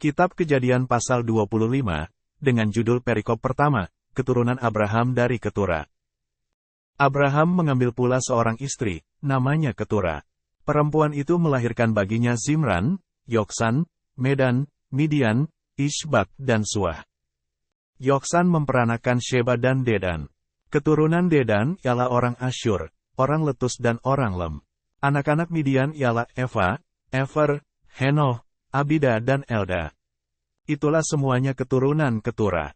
Kitab Kejadian pasal 25, dengan judul perikop pertama, keturunan Abraham dari Ketura. Abraham mengambil pula seorang istri, namanya Ketura. Perempuan itu melahirkan baginya Zimran, Yoksan, Medan, Midian, Ishbak dan Suah. Yoksan memperanakan Sheba dan Dedan. Keturunan Dedan ialah orang Asyur, orang Letus dan orang Lem. Anak-anak Midian ialah Eva, Efer, Henoh, Abida dan Elda. Itulah semuanya keturunan Ketura.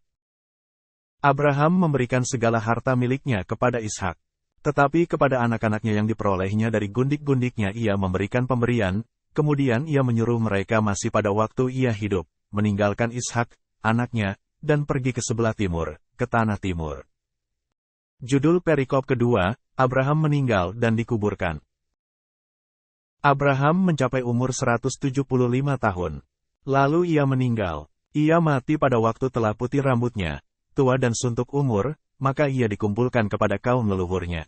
Abraham memberikan segala harta miliknya kepada Ishak. Tetapi kepada anak-anaknya yang diperolehnya dari gundik-gundiknya ia memberikan pemberian, kemudian ia menyuruh mereka masih pada waktu ia hidup, meninggalkan Ishak, anaknya, dan pergi ke sebelah timur, ke tanah timur. Judul perikop kedua, Abraham meninggal dan dikuburkan. Abraham mencapai umur 175 tahun. Lalu ia meninggal. Ia mati pada waktu telah putih rambutnya, tua dan suntuk umur, maka ia dikumpulkan kepada kaum leluhurnya.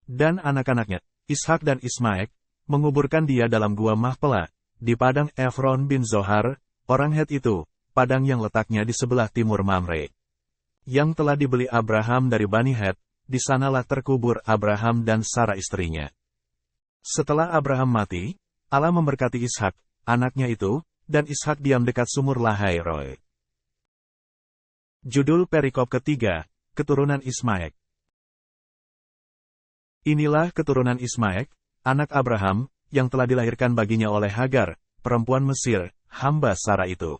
Dan anak-anaknya, Ishak dan Ismaek, menguburkan dia dalam gua Mahpelah, di padang Efron bin Zohar, orang Het itu, padang yang letaknya di sebelah timur Mamre. Yang telah dibeli Abraham dari Bani Het, di sanalah terkubur Abraham dan Sara istrinya. Setelah Abraham mati, Allah memberkati Ishak, anaknya itu, dan Ishak diam dekat sumur Lahai Roi. Judul perikop ketiga, keturunan Ismaek. Inilah keturunan Ismaek, anak Abraham, yang telah dilahirkan baginya oleh Hagar, perempuan Mesir, hamba Sara itu.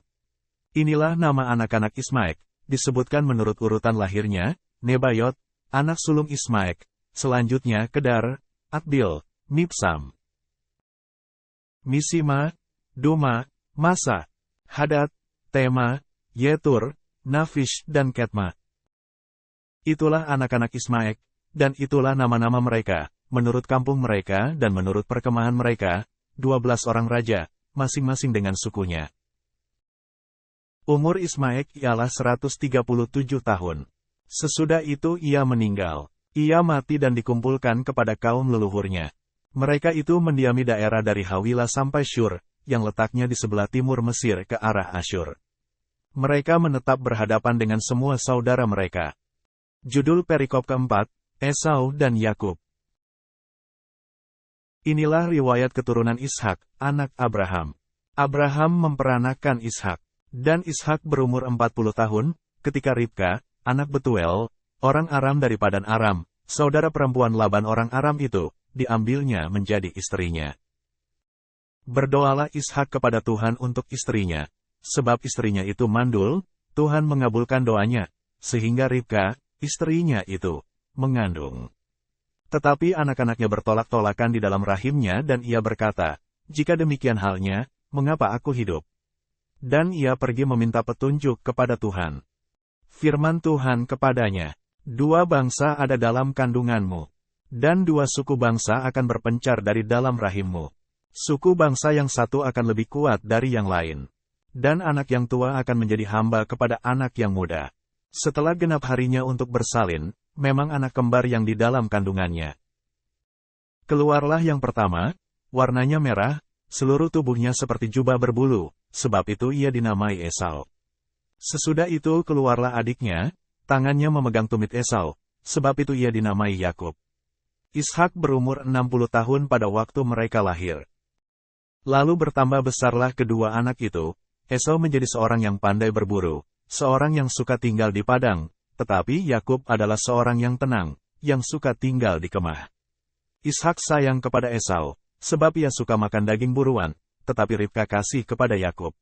Inilah nama anak-anak Ismaek, disebutkan menurut urutan lahirnya, Nebayot, anak sulung Ismaek, selanjutnya Kedar, Adbil, Mibsam, Misima, Duma, Masa, Hadad, Tema, Yetur, Nafish dan Ketma. Itulah anak-anak Ismaek, dan itulah nama-nama mereka, menurut kampung mereka dan menurut perkemahan mereka, 12 orang raja, masing-masing dengan sukunya. Umur Ismaek ialah 137 tahun. Sesudah itu ia meninggal. Ia mati dan dikumpulkan kepada kaum leluhurnya. Mereka itu mendiami daerah dari Hawila sampai Syur, yang letaknya di sebelah timur Mesir ke arah Asyur. Mereka menetap berhadapan dengan semua saudara mereka. Judul perikop keempat, Esau dan Yakub. Inilah riwayat keturunan Ishak, anak Abraham. Abraham memperanakan Ishak, dan Ishak berumur 40 tahun, ketika Ribka, anak Betuel, orang Aram dari Padan Aram, saudara perempuan Laban orang Aram itu, diambilnya menjadi istrinya. Berdoalah Ishak kepada Tuhan untuk istrinya, sebab istrinya itu mandul, Tuhan mengabulkan doanya, sehingga Ribka, istrinya itu, mengandung. Tetapi anak-anaknya bertolak-tolakan di dalam rahimnya dan ia berkata, jika demikian halnya, mengapa aku hidup? Dan ia pergi meminta petunjuk kepada Tuhan. Firman Tuhan kepadanya, 2 bangsa ada dalam kandunganmu, dan 2 suku bangsa akan berpencar dari dalam rahimmu. Suku bangsa yang satu akan lebih kuat dari yang lain. Dan anak yang tua akan menjadi hamba kepada anak yang muda. Setelah genap harinya untuk bersalin, memang anak kembar yang di dalam kandungannya. Keluarlah yang pertama, warnanya merah, seluruh tubuhnya seperti jubah berbulu, sebab itu ia dinamai Esau. Sesudah itu keluarlah adiknya, tangannya memegang tumit Esau, sebab itu ia dinamai Yakub. Ishak berumur 60 tahun pada waktu mereka lahir. Lalu bertambah besarlah kedua anak itu, Esau menjadi seorang yang pandai berburu, seorang yang suka tinggal di padang, tetapi Yakub adalah seorang yang tenang, yang suka tinggal di kemah. Ishak sayang kepada Esau, sebab ia suka makan daging buruan, tetapi Ribka kasih kepada Yakub.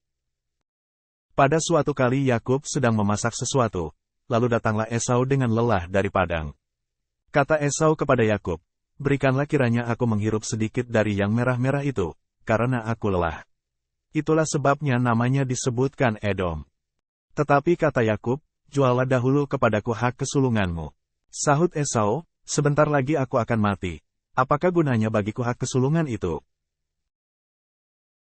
Pada suatu kali Yakub sedang memasak sesuatu, lalu datanglah Esau dengan lelah dari padang. Kata Esau kepada Yakub, berikanlah kiranya aku menghirup sedikit dari yang merah-merah itu, karena aku lelah. Itulah sebabnya namanya disebutkan Edom. Tetapi kata Yakub, juallah dahulu kepadaku hak kesulunganmu. Sahut Esau, sebentar lagi aku akan mati. Apakah gunanya bagiku hak kesulungan itu?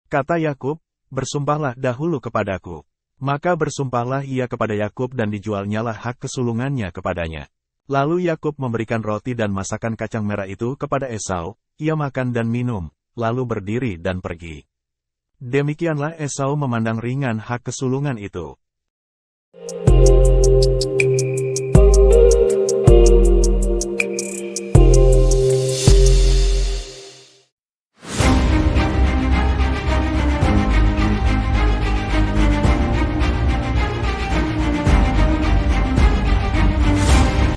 Kata Yakub, bersumpahlah dahulu kepadaku. Maka bersumpahlah ia kepada Yakub dan dijualnyalah hak kesulungannya kepadanya. Lalu Yakub memberikan roti dan masakan kacang merah itu kepada Esau, ia makan dan minum, lalu berdiri dan pergi. Demikianlah Esau memandang ringan hak kesulungan itu.